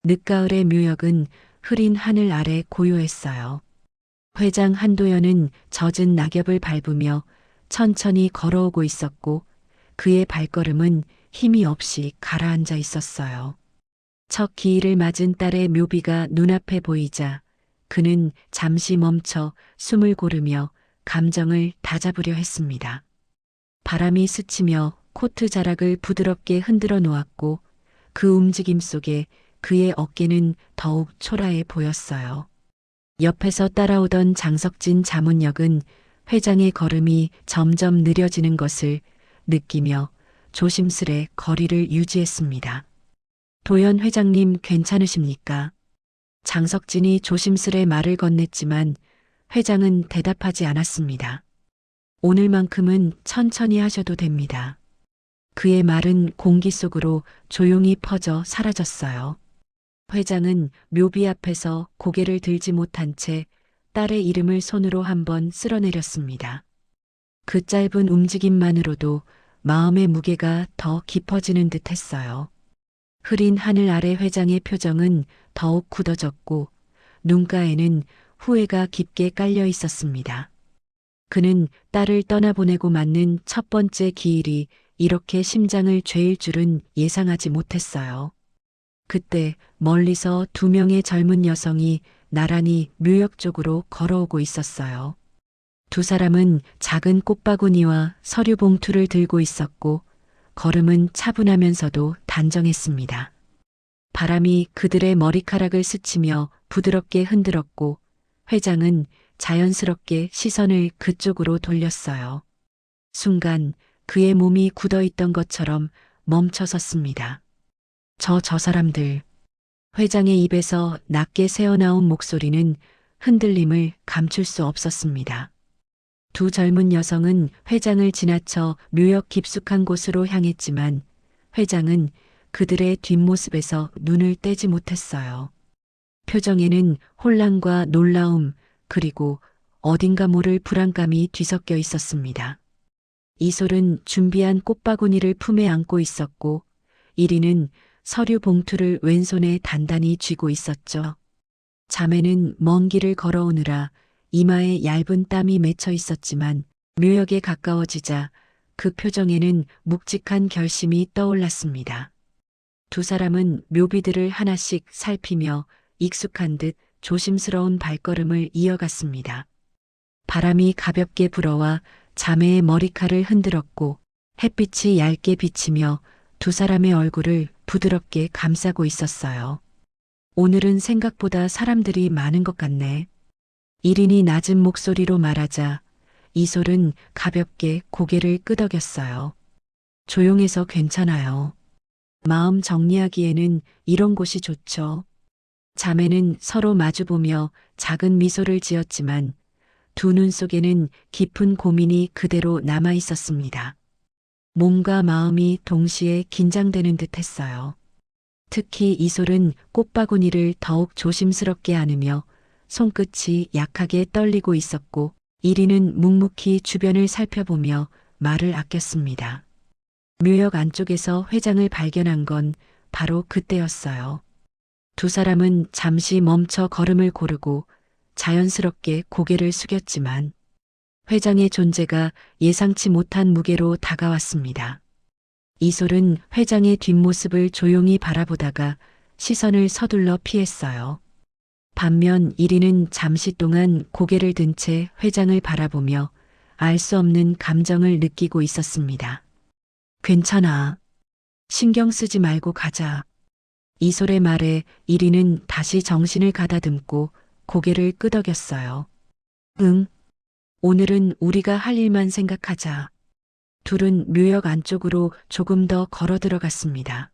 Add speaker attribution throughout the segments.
Speaker 1: 늦가을의 묘역은 흐린 하늘 아래 고요했어요. 회장 한도연은 젖은 낙엽을 밟으며 천천히 걸어오고 있었고 그의 발걸음은 힘이 없이 가라앉아 있었어요. 첫 기일을 맞은 딸의 묘비가 눈앞에 보이자 그는 잠시 멈춰 숨을 고르며 감정을 다잡으려 했습니다. 바람이 스치며 코트 자락을 부드럽게 흔들어 놓았고 그 움직임 속에 그의 어깨는 더욱 초라해 보였어요. 옆에서 따라오던 장석진 자문역은 회장의 걸음이 점점 느려지는 것을 느끼며 조심스레 거리를 유지했습니다. 도연 회장님 괜찮으십니까? 장석진이 조심스레 말을 건넸지만 회장은 대답하지 않았습니다. 오늘만큼은 천천히 하셔도 됩니다. 그의 말은 공기 속으로 조용히 퍼져 사라졌어요. 회장은 묘비 앞에서 고개를 들지 못한 채 딸의 이름을 손으로 한번 쓸어내렸습니다. 그 짧은 움직임만으로도 마음의 무게가 더 깊어지는 듯 했어요. 흐린 하늘 아래 회장의 표정은 더욱 굳어졌고 눈가에는 후회가 깊게 깔려 있었습니다. 그는 딸을 떠나보내고 맞는 첫 번째 기일이 이렇게 심장을 죄일 줄은 예상하지 못했어요. 그때 멀리서 두 명의 젊은 여성이 나란히 묘역 쪽으로 걸어오고 있었어요. 두 사람은 작은 꽃바구니와 서류 봉투를 들고 있었고 걸음은 차분하면서도 단정했습니다. 바람이 그들의 머리카락을 스치며 부드럽게 흔들었고 회장은 자연스럽게 시선을 그쪽으로 돌렸어요. 순간 그의 몸이 굳어있던 것처럼 멈춰 섰습니다. 저 사람들. 회장의 입에서 낮게 새어나온 목소리는 흔들림을 감출 수 없었습니다. 두 젊은 여성은 회장을 지나쳐 묘역 깊숙한 곳으로 향했지만 회장은 그들의 뒷모습에서 눈을 떼지 못했어요. 표정에는 혼란과 놀라움 그리고 어딘가 모를 불안감이 뒤섞여 있었습니다. 이솔은 준비한 꽃바구니를 품에 안고 있었고 이리는 서류 봉투를 왼손에 단단히 쥐고 있었죠. 자매는 먼 길을 걸어오느라 이마에 얇은 땀이 맺혀 있었지만 묘역에 가까워지자 그 표정에는 묵직한 결심이 떠올랐습니다. 두 사람은 묘비들을 하나씩 살피며 익숙한 듯 조심스러운 발걸음을 이어갔습니다. 바람이 가볍게 불어와 자매의 머리칼을 흔들었고 햇빛이 얇게 비치며 두 사람의 얼굴을 부드럽게 감싸고 있었어요. 오늘은 생각보다 사람들이 많은 것 같네. 일인이 낮은 목소리로 말하자 이솔은 가볍게 고개를 끄덕였어요. 조용해서 괜찮아요. 마음 정리하기에는 이런 곳이 좋죠. 자매는 서로 마주보며 작은 미소를 지었지만 두 눈 속에는 깊은 고민이 그대로 남아 있었습니다. 몸과 마음이 동시에 긴장되는 듯 했어요. 특히 이솔은 꽃바구니를 더욱 조심스럽게 안으며 손끝이 약하게 떨리고 있었고 이리는 묵묵히 주변을 살펴보며 말을 아꼈습니다. 묘역 안쪽에서 회장을 발견한 건 바로 그때였어요. 두 사람은 잠시 멈춰 걸음을 고르고 자연스럽게 고개를 숙였지만 회장의 존재가 예상치 못한 무게로 다가왔습니다. 이솔은 회장의 뒷모습을 조용히 바라보다가 시선을 서둘러 피했어요. 반면 이리는 잠시 동안 고개를 든 채 회장을 바라보며 알 수 없는 감정을 느끼고 있었습니다. 괜찮아. 신경 쓰지 말고 가자. 이솔의 말에 이리는 다시 정신을 가다듬고 고개를 끄덕였어요. 응. 오늘은 우리가 할 일만 생각하자. 둘은 묘역 안쪽으로 조금 더 걸어 들어갔습니다.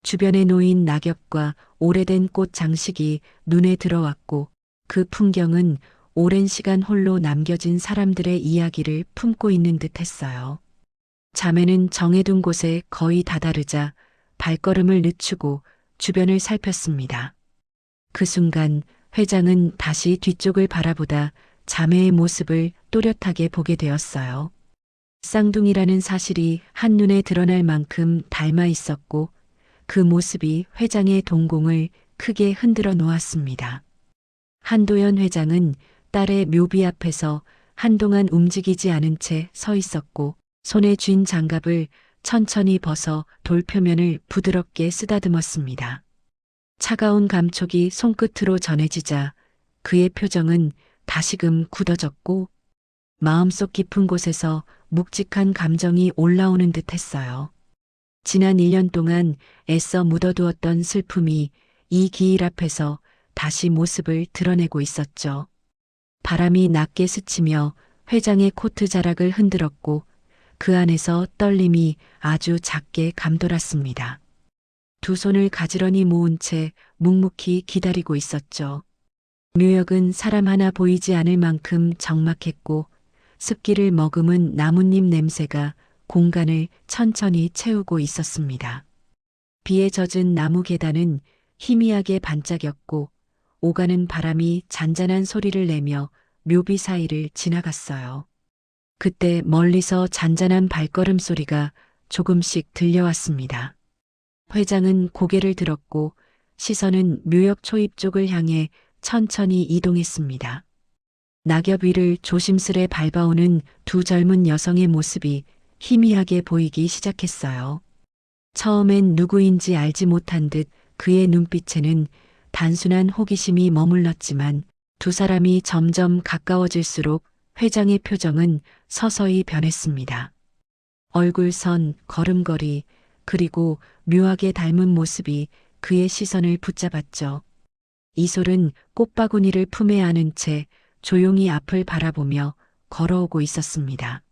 Speaker 1: 주변에 놓인 낙엽과 오래된 꽃 장식이 눈에 들어왔고 그 풍경은 오랜 시간 홀로 남겨진 사람들의 이야기를 품고 있는 듯 했어요. 자매는 정해둔 곳에 거의 다다르자 발걸음을 늦추고 주변을 살폈습니다. 그 순간 회장은 다시 뒤쪽을 바라보다 자매의 모습을 또렷하게 보게 되었어요. 쌍둥이라는 사실이 한눈에 드러날 만큼 닮아 있었고 그 모습이 회장의 동공을 크게 흔들어 놓았습니다. 한도연 회장은 딸의 묘비 앞에서 한동안 움직이지 않은 채 서 있었고 손에 쥔 장갑을 천천히 벗어 돌표면을 부드럽게 쓰다듬었습니다. 차가운 감촉이 손끝으로 전해지자 그의 표정은 다시금 굳어졌고 마음속 깊은 곳에서 묵직한 감정이 올라오는 듯 했어요. 지난 1년 동안 애써 묻어두었던 슬픔이 이 기일 앞에서 다시 모습을 드러내고 있었죠. 바람이 낮게 스치며 회장의 코트 자락을 흔들었고 그 안에서 떨림이 아주 작게 감돌았습니다. 두 손을 가지런히 모은 채 묵묵히 기다리고 있었죠. 묘역은 사람 하나 보이지 않을 만큼 적막했고 습기를 머금은 나뭇잎 냄새가 공간을 천천히 채우고 있었습니다. 비에 젖은 나무 계단은 희미하게 반짝였고 오가는 바람이 잔잔한 소리를 내며 묘비 사이를 지나갔어요. 그때 멀리서 잔잔한 발걸음 소리가 조금씩 들려왔습니다. 회장은 고개를 들었고 시선은 묘역 초입 쪽을 향해 천천히 이동했습니다. 낙엽 위를 조심스레 밟아오는 두 젊은 여성의 모습이 희미하게 보이기 시작했어요. 처음엔 누구인지 알지 못한 듯 그의 눈빛에는 단순한 호기심이 머물렀지만 두 사람이 점점 가까워질수록 회장의 표정은 서서히 변했습니다. 얼굴선, 걸음걸이, 그리고 묘하게 닮은 모습이 그의 시선을 붙잡았죠. 이솔은 꽃바구니를 품에 안은 채 조용히 앞을 바라보며 걸어오고 있었습니다.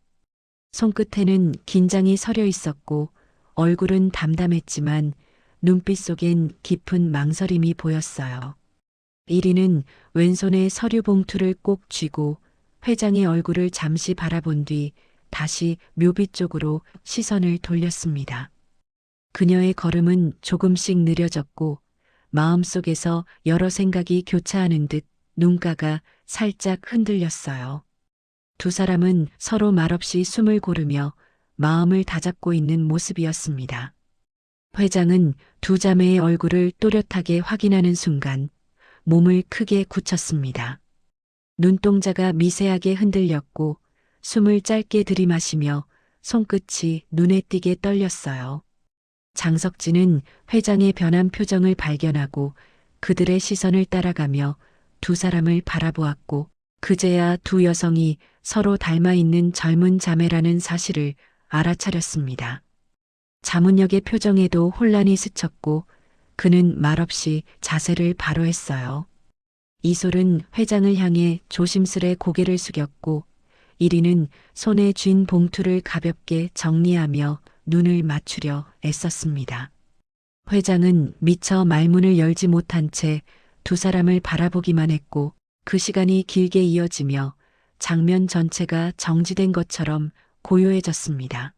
Speaker 1: 손끝에는 긴장이 서려 있었고 얼굴은 담담했지만 눈빛 속엔 깊은 망설임이 보였어요. 1위는 왼손에 서류 봉투를 꼭 쥐고 회장의 얼굴을 잠시 바라본 뒤 다시 묘비 쪽으로 시선을 돌렸습니다. 그녀의 걸음은 조금씩 느려졌고 마음속에서 여러 생각이 교차하는 듯 눈가가 살짝 흔들렸어요. 두 사람은 서로 말없이 숨을 고르며 마음을 다잡고 있는 모습이었습니다. 회장은 두 자매의 얼굴을 또렷하게 확인하는 순간 몸을 크게 굳혔습니다. 눈동자가 미세하게 흔들렸고 숨을 짧게 들이마시며 손끝이 눈에 띄게 떨렸어요. 장석진은 회장의 변한 표정을 발견하고 그들의 시선을 따라가며 두 사람을 바라보았고 그제야 두 여성이 서로 닮아 있는 젊은 자매라는 사실을 알아차렸습니다. 자문역의 표정에도 혼란이 스쳤고 그는 말없이 자세를 바로 했어요. 이솔은 회장을 향해 조심스레 고개를 숙였고 1위는 손에 쥔 봉투를 가볍게 정리하며 눈을 맞추려 애썼습니다. 회장은 미처 말문을 열지 못한 채 두 사람을 바라보기만 했고 그 시간이 길게 이어지며 장면 전체가 정지된 것처럼 고요해졌습니다.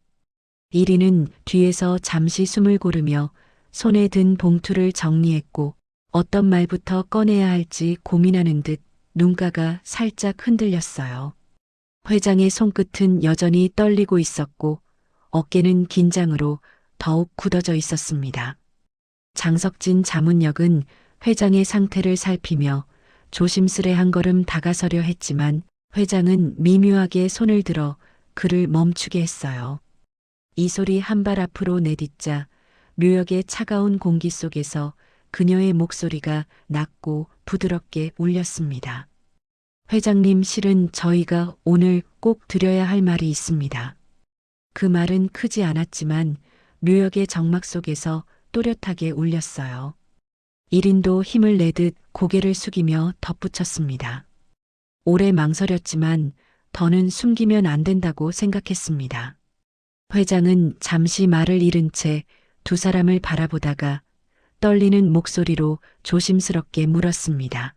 Speaker 1: 1위는 뒤에서 잠시 숨을 고르며 손에 든 봉투를 정리했고 어떤 말부터 꺼내야 할지 고민하는 듯 눈가가 살짝 흔들렸어요. 회장의 손끝은 여전히 떨리고 있었고 어깨는 긴장으로 더욱 굳어져 있었습니다. 장석진 자문역은 회장의 상태를 살피며 조심스레 한 걸음 다가서려 했지만 회장은 미묘하게 손을 들어 그를 멈추게 했어요. 이솔이 한 발 앞으로 내딛자 묘역의 차가운 공기 속에서 그녀의 목소리가 낮고 부드럽게 울렸습니다. 회장님, 실은 저희가 오늘 꼭 드려야 할 말이 있습니다. 그 말은 크지 않았지만 묘역의 정막 속에서 또렷하게 울렸어요. 1인도 힘을 내듯 고개를 숙이며 덧붙였습니다. 오래 망설였지만 더는 숨기면 안 된다고 생각했습니다. 회장은 잠시 말을 잃은 채 두 사람을 바라보다가 떨리는 목소리로 조심스럽게 물었습니다.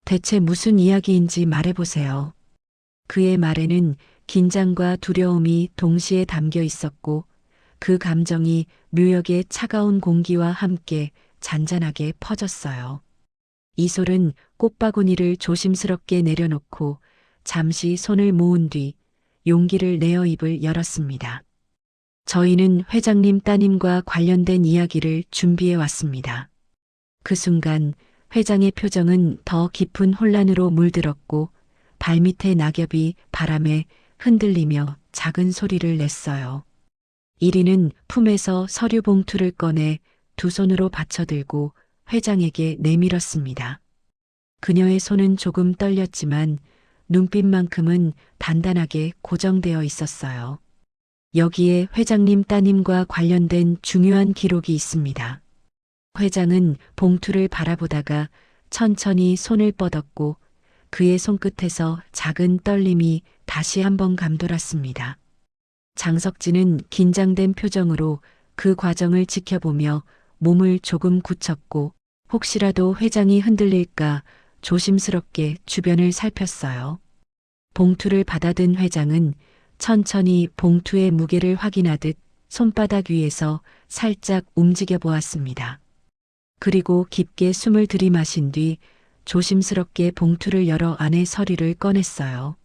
Speaker 1: 대체 무슨 이야기인지 말해보세요. 그의 말에는 긴장과 두려움이 동시에 담겨 있었고 그 감정이 묘역의 차가운 공기와 함께 잔잔하게 퍼졌어요. 이솔은 꽃바구니를 조심스럽게 내려놓고 잠시 손을 모은 뒤 용기를 내어 입을 열었습니다. 저희는 회장님 따님과 관련된 이야기를 준비해 왔습니다. 그 순간 회장의 표정은 더 깊은 혼란으로 물들었고 발밑의 낙엽이 바람에 흔들리며 작은 소리를 냈어요. 1위는 품에서 서류 봉투를 꺼내 두 손으로 받쳐들고 회장에게 내밀었습니다. 그녀의 손은 조금 떨렸지만 눈빛만큼은 단단하게 고정되어 있었어요. 여기에 회장님 따님과 관련된 중요한 기록이 있습니다. 회장은 봉투를 바라보다가 천천히 손을 뻗었고 그의 손끝에서 작은 떨림이 다시 한번 감돌았습니다. 장석진은 긴장된 표정으로 그 과정을 지켜보며 몸을 조금 굳혔고 혹시라도 회장이 흔들릴까 조심스럽게 주변을 살폈어요. 봉투를 받아든 회장은 천천히 봉투의 무게를 확인하듯 손바닥 위에서 살짝 움직여 보았습니다. 그리고 깊게 숨을 들이마신 뒤 조심스럽게 봉투를 열어 안에 서류를 꺼냈어요.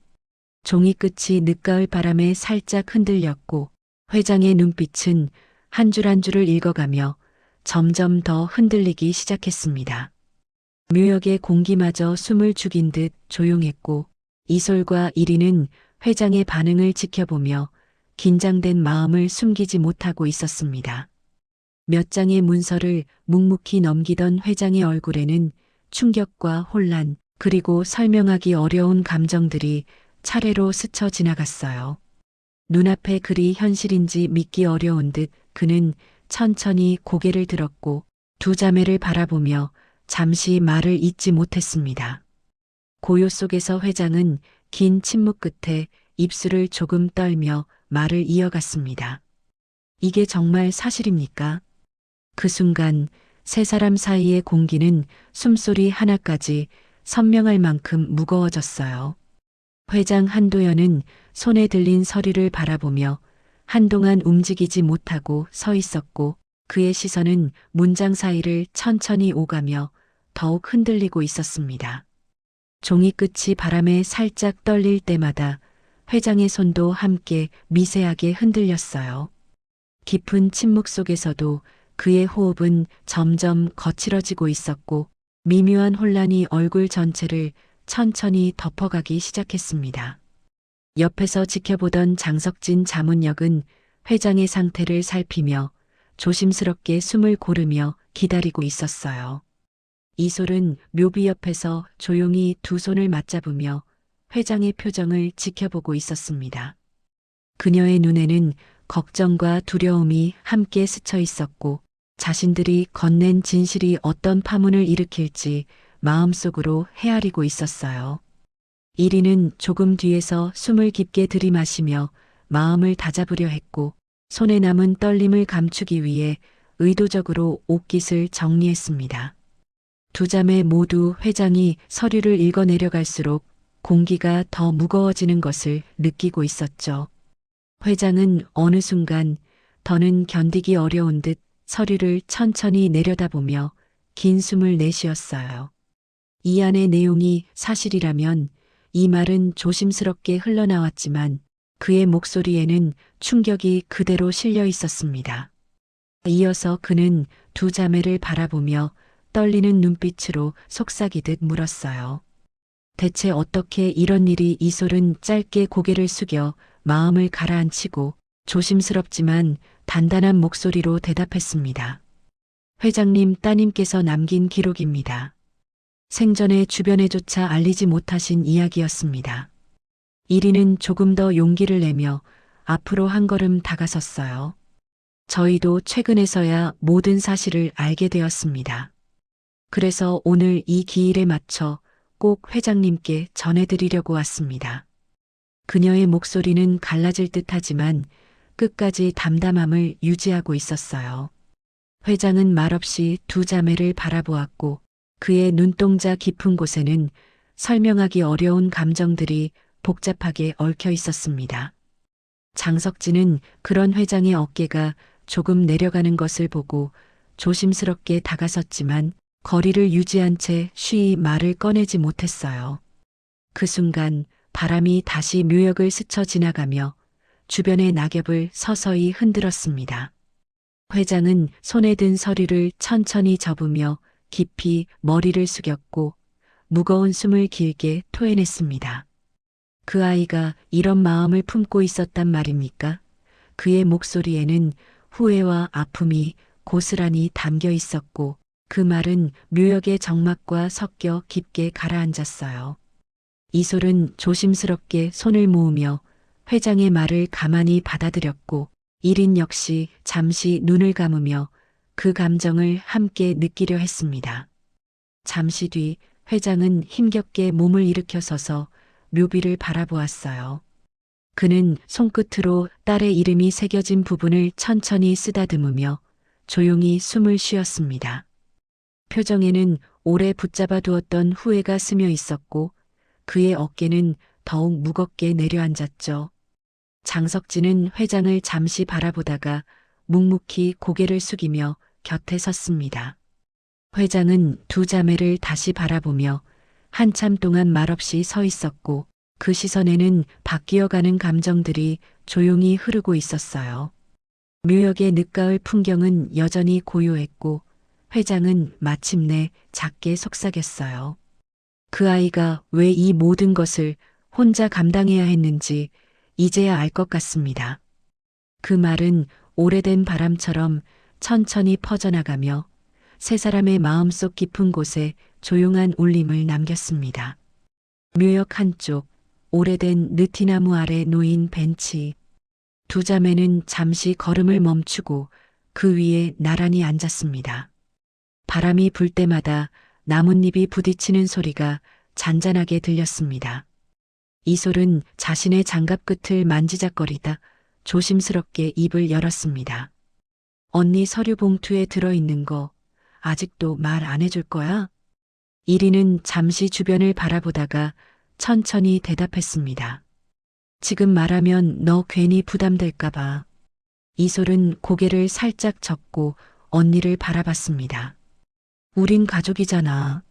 Speaker 1: 종이 끝이 늦가을 바람에 살짝 흔들렸고 회장의 눈빛은 한 줄 한 줄을 읽어가며 점점 더 흔들리기 시작했습니다. 묘역의 공기마저 숨을 죽인 듯 조용했고 이솔과 이리는 회장의 반응을 지켜보며 긴장된 마음을 숨기지 못하고 있었습니다. 몇 장의 문서를 묵묵히 넘기던 회장의 얼굴에는 충격과 혼란, 그리고 설명하기 어려운 감정들이 차례로 스쳐 지나갔어요. 눈앞의 글이 현실인지 믿기 어려운 듯 그는 천천히 고개를 들었고 두 자매를 바라보며 잠시 말을 잇지 못했습니다. 고요 속에서 회장은 긴 침묵 끝에 입술을 조금 떨며 말을 이어갔습니다. 이게 정말 사실입니까? 그 순간 세 사람 사이의 공기는 숨소리 하나까지 선명할 만큼 무거워졌어요. 회장 한도연은 손에 들린 서류를 바라보며 한동안 움직이지 못하고 서 있었고 그의 시선은 문장 사이를 천천히 오가며 더욱 흔들리고 있었습니다. 종이 끝이 바람에 살짝 떨릴 때마다 회장의 손도 함께 미세하게 흔들렸어요. 깊은 침묵 속에서도 그의 호흡은 점점 거칠어지고 있었고 미묘한 혼란이 얼굴 전체를 천천히 덮어가기 시작했습니다. 옆에서 지켜보던 장석진 자문역은 회장의 상태를 살피며 조심스럽게 숨을 고르며 기다리고 있었어요. 이솔은 묘비 옆에서 조용히 두 손을 맞잡으며 회장의 표정을 지켜보고 있었습니다. 그녀의 눈에는 걱정과 두려움이 함께 스쳐 있었고 자신들이 건넨 진실이 어떤 파문을 일으킬지 마음속으로 헤아리고 있었어요. 1위는 조금 뒤에서 숨을 깊게 들이마시며 마음을 다잡으려 했고 손에 남은 떨림을 감추기 위해 의도적으로 옷깃을 정리했습니다. 두 자매 모두 회장이 서류를 읽어 내려갈수록 공기가 더 무거워지는 것을 느끼고 있었죠. 회장은 어느 순간 더는 견디기 어려운 듯 서류를 천천히 내려다보며 긴 숨을 내쉬었어요. 이 안의 내용이 사실이라면 이 말은 조심스럽게 흘러나왔지만 그의 목소리에는 충격이 그대로 실려 있었습니다. 이어서 그는 두 자매를 바라보며 떨리는 눈빛으로 속삭이듯 물었어요. 대체 어떻게 이런 일이? 이솔은 짧게 고개를 숙여 마음을 가라앉히고 조심스럽지만 단단한 목소리로 대답했습니다. 회장님 따님께서 남긴 기록입니다. 생전에 주변에조차 알리지 못하신 이야기였습니다. 1위는 조금 더 용기를 내며 앞으로 한 걸음 다가섰어요. 저희도 최근에서야 모든 사실을 알게 되었습니다. 그래서 오늘 이 기일에 맞춰 꼭 회장님께 전해드리려고 왔습니다. 그녀의 목소리는 갈라질 듯하지만 끝까지 담담함을 유지하고 있었어요. 회장은 말없이 두 자매를 바라보았고 그의 눈동자 깊은 곳에는 설명하기 어려운 감정들이 복잡하게 얽혀 있었습니다. 장석진은 그런 회장의 어깨가 조금 내려가는 것을 보고 조심스럽게 다가섰지만 거리를 유지한 채 쉬이 말을 꺼내지 못했어요. 그 순간 바람이 다시 묘역을 스쳐 지나가며 주변의 낙엽을 서서히 흔들었습니다. 회장은 손에 든 서류를 천천히 접으며 깊이 머리를 숙였고 무거운 숨을 길게 토해냈습니다. 그 아이가 이런 마음을 품고 있었단 말입니까? 그의 목소리에는 후회와 아픔이 고스란히 담겨 있었고 그 말은 묘역의 정막과 섞여 깊게 가라앉았어요. 이솔은 조심스럽게 손을 모으며 회장의 말을 가만히 받아들였고 1인 역시 잠시 눈을 감으며 그 감정을 함께 느끼려 했습니다. 잠시 뒤 회장은 힘겹게 몸을 일으켜 서서 묘비를 바라보았어요. 그는 손끝으로 딸의 이름이 새겨진 부분을 천천히 쓰다듬으며 조용히 숨을 쉬었습니다. 표정에는 오래 붙잡아 두었던 후회가 스며 있었고 그의 어깨는 더욱 무겁게 내려앉았죠. 장석진은 회장을 잠시 바라보다가 묵묵히 고개를 숙이며 곁에 섰습니다. 회장은 두 자매를 다시 바라보며 한참 동안 말없이 서 있었고 그 시선에는 바뀌어가는 감정들이 조용히 흐르고 있었어요. 묘역의 늦가을 풍경은 여전히 고요했고 회장은 마침내 작게 속삭였어요. 그 아이가 왜 이 모든 것을 혼자 감당해야 했는지 이제야 알 것 같습니다. 그 말은 오래된 바람처럼 천천히 퍼져나가며 세 사람의 마음속 깊은 곳에 조용한 울림을 남겼습니다. 묘역 한쪽, 오래된 느티나무 아래 놓인 벤치. 두 자매는 잠시 걸음을 멈추고 그 위에 나란히 앉았습니다. 바람이 불 때마다 나뭇잎이 부딪히는 소리가 잔잔하게 들렸습니다. 이솔은 자신의 장갑 끝을 만지작거리다 조심스럽게 입을 열었습니다. 언니 서류 봉투에 들어있는 거 아직도 말 안 해줄 거야? 이리는 잠시 주변을 바라보다가 천천히 대답했습니다. 지금 말하면 너 괜히 부담될까봐. 이솔은 고개를 살짝 젓고 언니를 바라봤습니다. 우린 가족이잖아.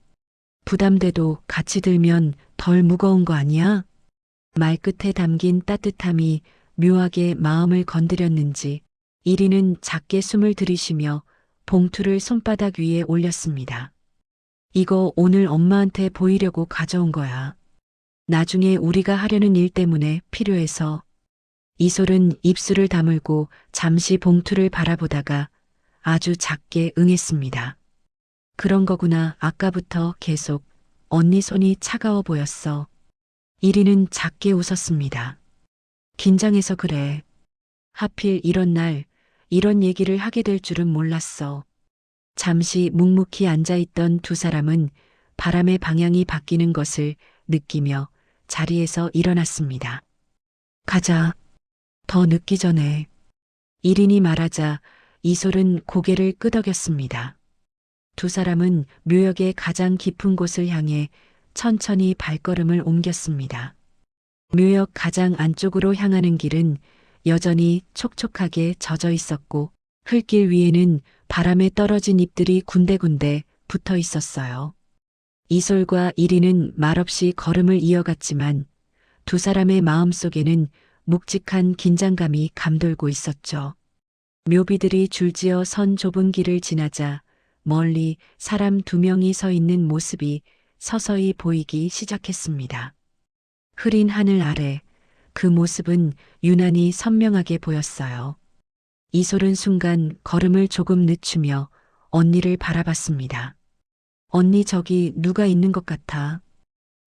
Speaker 1: 부담돼도 같이 들면 덜 무거운 거 아니야? 말끝에 담긴 따뜻함이 묘하게 마음을 건드렸는지 이리는 작게 숨을 들이쉬며 봉투를 손바닥 위에 올렸습니다. 이거 오늘 엄마한테 보이려고 가져온 거야. 나중에 우리가 하려는 일 때문에 필요해서. 이솔은 입술을 다물고 잠시 봉투를 바라보다가 아주 작게 응했습니다. 그런 거구나. 아까부터 계속 언니 손이 차가워 보였어. 이리는 작게 웃었습니다. 긴장해서 그래. 하필 이런 날 이런 얘기를 하게 될 줄은 몰랐어. 잠시 묵묵히 앉아있던 두 사람은 바람의 방향이 바뀌는 것을 느끼며 자리에서 일어났습니다. 가자. 더 늦기 전에. 이린이 말하자 이솔은 고개를 끄덕였습니다. 두 사람은 묘역의 가장 깊은 곳을 향해 천천히 발걸음을 옮겼습니다. 묘역 가장 안쪽으로 향하는 길은 여전히 촉촉하게 젖어 있었고 흙길 위에는 바람에 떨어진 잎들이 군데군데 붙어 있었어요. 이솔과 이리는 말없이 걸음을 이어갔지만 두 사람의 마음속에는 묵직한 긴장감이 감돌고 있었죠. 묘비들이 줄지어 선 좁은 길을 지나자 멀리 사람 두 명이 서 있는 모습이 서서히 보이기 시작했습니다. 흐린 하늘 아래 그 모습은 유난히 선명하게 보였어요. 이솔은 순간 걸음을 조금 늦추며 언니를 바라봤습니다. 언니 저기 누가 있는 것 같아.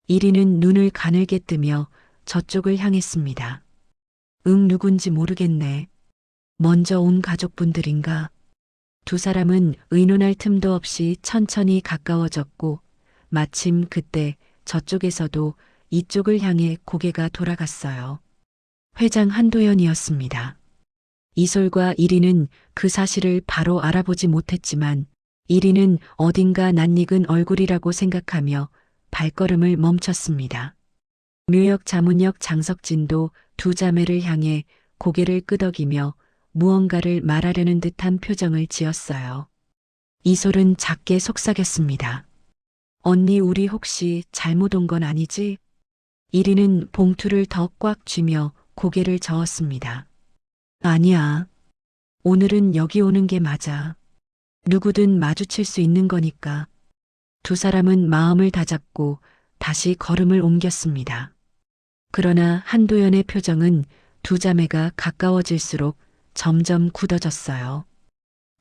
Speaker 1: 이리는 눈을 가늘게 뜨며 저쪽을 향했습니다. 응, 누군지 모르겠네. 먼저 온 가족분들인가? 두 사람은 의논할 틈도 없이 천천히 가까워졌고 마침 그때 저쪽에서도 이쪽을 향해 고개가 돌아갔어요. 회장 한도연이었습니다. 이솔과 이리는 그 사실을 바로 알아보지 못했지만 이리는 어딘가 낯익은 얼굴이라고 생각하며 발걸음을 멈췄습니다. 묘역 자문역 장석진도 두 자매를 향해 고개를 끄덕이며 무언가를 말하려는 듯한 표정을 지었어요. 이솔은 작게 속삭였습니다. 언니 우리 혹시 잘못 온 건 아니지? 이리는 봉투를 더 꽉 쥐며 고개를 저었습니다. 아니야. 오늘은 여기 오는 게 맞아. 누구든 마주칠 수 있는 거니까. 두 사람은 마음을 다잡고 다시 걸음을 옮겼습니다. 그러나 한도연의 표정은 두 자매가 가까워질수록 점점 굳어졌어요.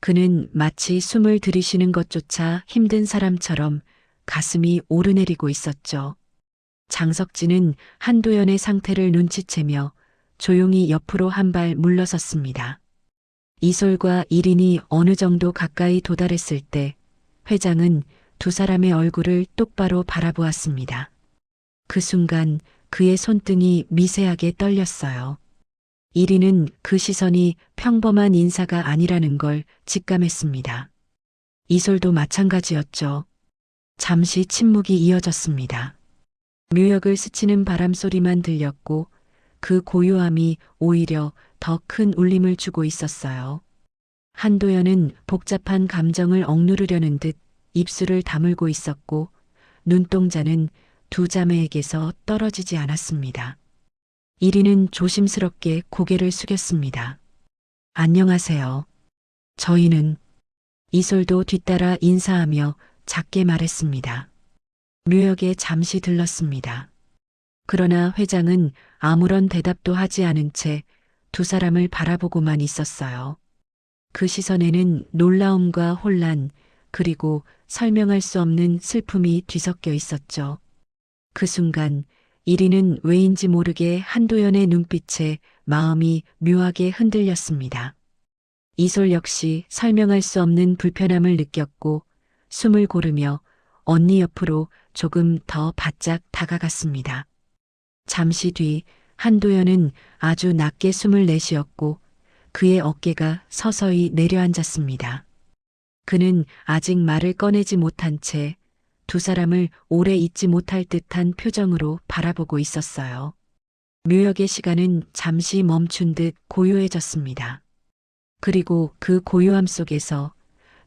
Speaker 1: 그는 마치 숨을 들이쉬는 것조차 힘든 사람처럼 가슴이 오르내리고 있었죠. 장석진은 한도연의 상태를 눈치채며 조용히 옆으로 한 발 물러섰습니다. 이솔과 일인이 어느 정도 가까이 도달했을 때 회장은 두 사람의 얼굴을 똑바로 바라보았습니다. 그 순간 그의 손등이 미세하게 떨렸어요. 일인은 그 시선이 평범한 인사가 아니라는 걸 직감했습니다. 이솔도 마찬가지였죠. 잠시 침묵이 이어졌습니다. 묘역을 스치는 바람 소리만 들렸고 그 고요함이 오히려 더 큰 울림을 주고 있었어요. 한도연은 복잡한 감정을 억누르려는 듯 입술을 다물고 있었고 눈동자는 두 자매에게서 떨어지지 않았습니다. 일인은 조심스럽게 고개를 숙였습니다. 안녕하세요. 저희는 이솔도 뒤따라 인사하며 작게 말했습니다. 묘역에 잠시 들렀습니다. 그러나 회장은 아무런 대답도 하지 않은 채 두 사람을 바라보고만 있었어요. 그 시선에는 놀라움과 혼란, 그리고 설명할 수 없는 슬픔이 뒤섞여 있었죠. 그 순간 일인은 왜인지 모르게 한도연의 눈빛에 마음이 묘하게 흔들렸습니다. 이솔 역시 설명할 수 없는 불편함을 느꼈고 숨을 고르며 언니 옆으로 조금 더 바짝 다가갔습니다. 잠시 뒤 한도연은 아주 낮게 숨을 내쉬었고 그의 어깨가 서서히 내려앉았습니다. 그는 아직 말을 꺼내지 못한 채 두 사람을 오래 잊지 못할 듯한 표정으로 바라보고 있었어요. 묘역의 시간은 잠시 멈춘 듯 고요해졌습니다. 그리고 그 고요함 속에서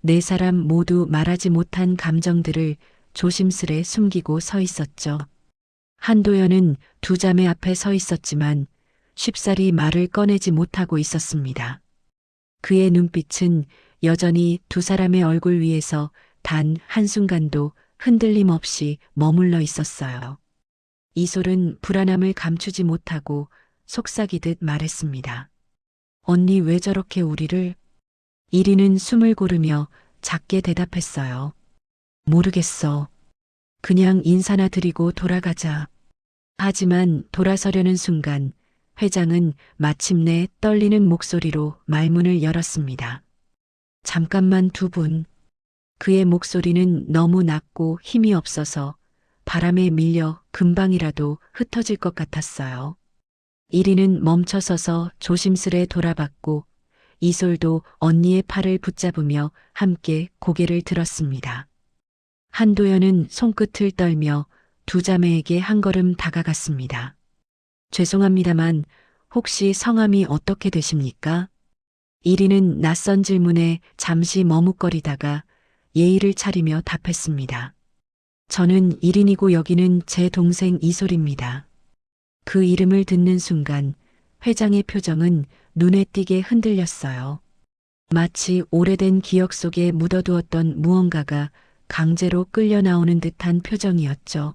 Speaker 1: 네 사람 모두 말하지 못한 감정들을 조심스레 숨기고 서 있었죠. 한도연은 두 자매 앞에 서 있었지만 쉽사리 말을 꺼내지 못하고 있었습니다. 그의 눈빛은 여전히 두 사람의 얼굴 위에서 단 한순간도 흔들림 없이 머물러 있었어요. 이솔은 불안함을 감추지 못하고 속삭이듯 말했습니다. 언니 왜 저렇게 우리를? 일인은 숨을 고르며 작게 대답했어요. 모르겠어. 그냥 인사나 드리고 돌아가자. 하지만 돌아서려는 순간 회장은 마침내 떨리는 목소리로 말문을 열었습니다. 잠깐만 두 분. 그의 목소리는 너무 낮고 힘이 없어서 바람에 밀려 금방이라도 흩어질 것 같았어요. 일인은 멈춰서서 조심스레 돌아봤고 이솔도 언니의 팔을 붙잡으며 함께 고개를 들었습니다. 한도연은 손끝을 떨며 두 자매에게 한 걸음 다가갔습니다. 죄송합니다만 혹시 성함이 어떻게 되십니까? 일인은 낯선 질문에 잠시 머뭇거리다가 예의를 차리며 답했습니다. 저는 일인이고 여기는 제 동생 이솔입니다. 그 이름을 듣는 순간 회장의 표정은 눈에 띄게 흔들렸어요. 마치 오래된 기억 속에 묻어두었던 무언가가 강제로 끌려 나오는 듯한 표정이었죠.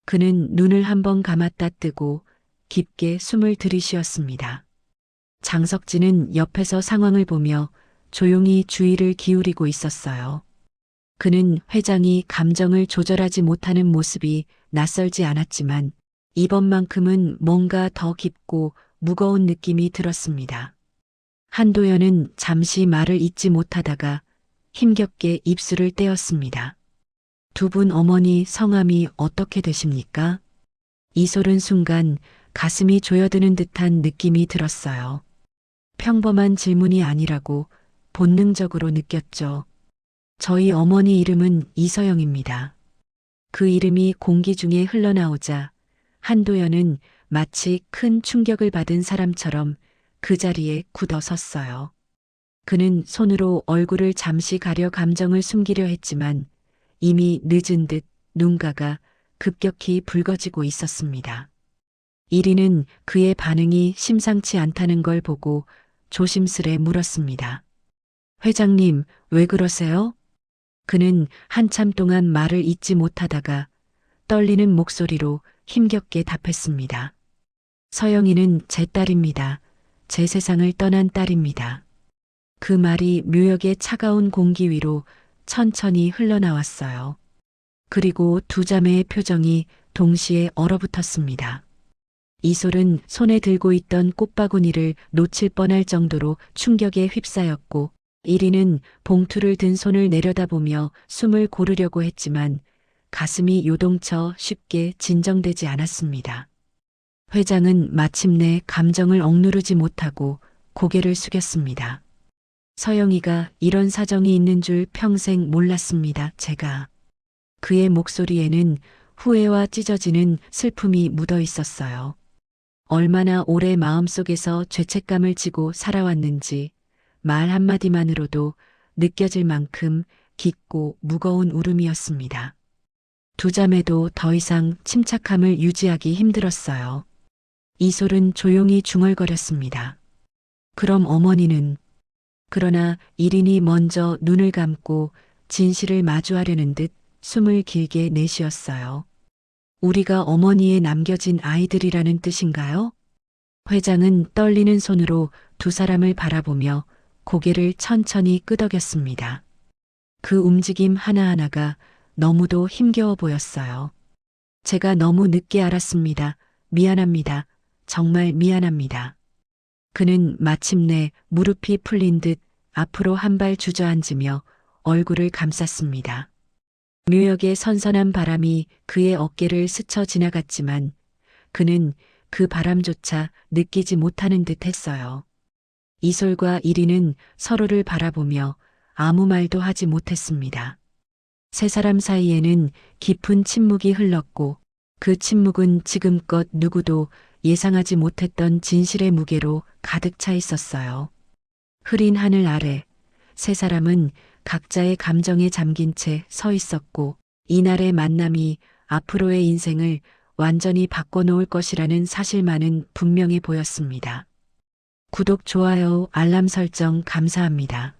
Speaker 1: 그는 눈을 한번 감았다 뜨고 깊게 숨을 들이쉬었습니다. 장석진은 옆에서 상황을 보며 조용히 주의를 기울이고 있었어요. 그는 회장이 감정을 조절하지 못하는 모습이 낯설지 않았지만 이번만큼은 뭔가 더 깊고 무거운 느낌이 들었습니다. 한도연은 잠시 말을 잇지 못하다가 힘겹게 입술을 떼었습니다. 두 분 어머니 성함이 어떻게 되십니까? 이솔은 순간 가슴이 조여드는 듯한 느낌이 들었어요. 평범한 질문이 아니라고 본능적으로 느꼈죠. 저희 어머니 이름은 이서영입니다. 그 이름이 공기 중에 흘러나오자 한도연은 마치 큰 충격을 받은 사람처럼 그 자리에 굳어 섰어요. 그는 손으로 얼굴을 잠시 가려 감정을 숨기려 했지만 이미 늦은 듯 눈가가 급격히 붉어지고 있었습니다. 일인은 그의 반응이 심상치 않다는 걸 보고 조심스레 물었습니다. 회장님, 왜 그러세요? 그는 한참 동안 말을 잇지 못하다가 떨리는 목소리로 힘겹게 답했습니다. 서영이는 제 딸입니다. 제 세상을 떠난 딸입니다. 그 말이 묘역의 차가운 공기 위로 천천히 흘러나왔어요. 그리고 두 자매의 표정이 동시에 얼어붙었습니다. 이솔은 손에 들고 있던 꽃바구니를 놓칠 뻔할 정도로 충격에 휩싸였고, 이리는 봉투를 든 손을 내려다보며 숨을 고르려고 했지만 가슴이 요동쳐 쉽게 진정되지 않았습니다. 회장은 마침내 감정을 억누르지 못하고 고개를 숙였습니다. 서영이가 이런 사정이 있는 줄 평생 몰랐습니다. 제가. 그의 목소리에는 후회와 찢어지는 슬픔이 묻어 있었어요. 얼마나 오래 마음속에서 죄책감을 지고 살아왔는지 말 한마디만으로도 느껴질 만큼 깊고 무거운 울음이었습니다. 두 자매도 더 이상 침착함을 유지하기 힘들었어요. 이솔은 조용히 중얼거렸습니다. 그럼 어머니는? 그러나 일인이 먼저 눈을 감고 진실을 마주하려는 듯 숨을 길게 내쉬었어요. 우리가 어머니에 남겨진 아이들이라는 뜻인가요? 회장은 떨리는 손으로 두 사람을 바라보며 고개를 천천히 끄덕였습니다. 그 움직임 하나하나가 너무도 힘겨워 보였어요. 제가 너무 늦게 알았습니다. 미안합니다. 정말 미안합니다. 그는 마침내 무릎이 풀린 듯 앞으로 한 발 주저앉으며 얼굴을 감쌌습니다. 묘역의 선선한 바람이 그의 어깨를 스쳐 지나갔지만 그는 그 바람조차 느끼지 못하는 듯 했어요. 이솔과 이리는 서로를 바라보며 아무 말도 하지 못했습니다. 세 사람 사이에는 깊은 침묵이 흘렀고 그 침묵은 지금껏 누구도 예상하지 못했던 진실의 무게로 가득 차 있었어요. 흐린 하늘 아래 세 사람은 각자의 감정에 잠긴 채 서 있었고 이날의 만남이 앞으로의 인생을 완전히 바꿔놓을 것이라는 사실만은 분명해 보였습니다. 구독, 좋아요, 알람 설정 감사합니다.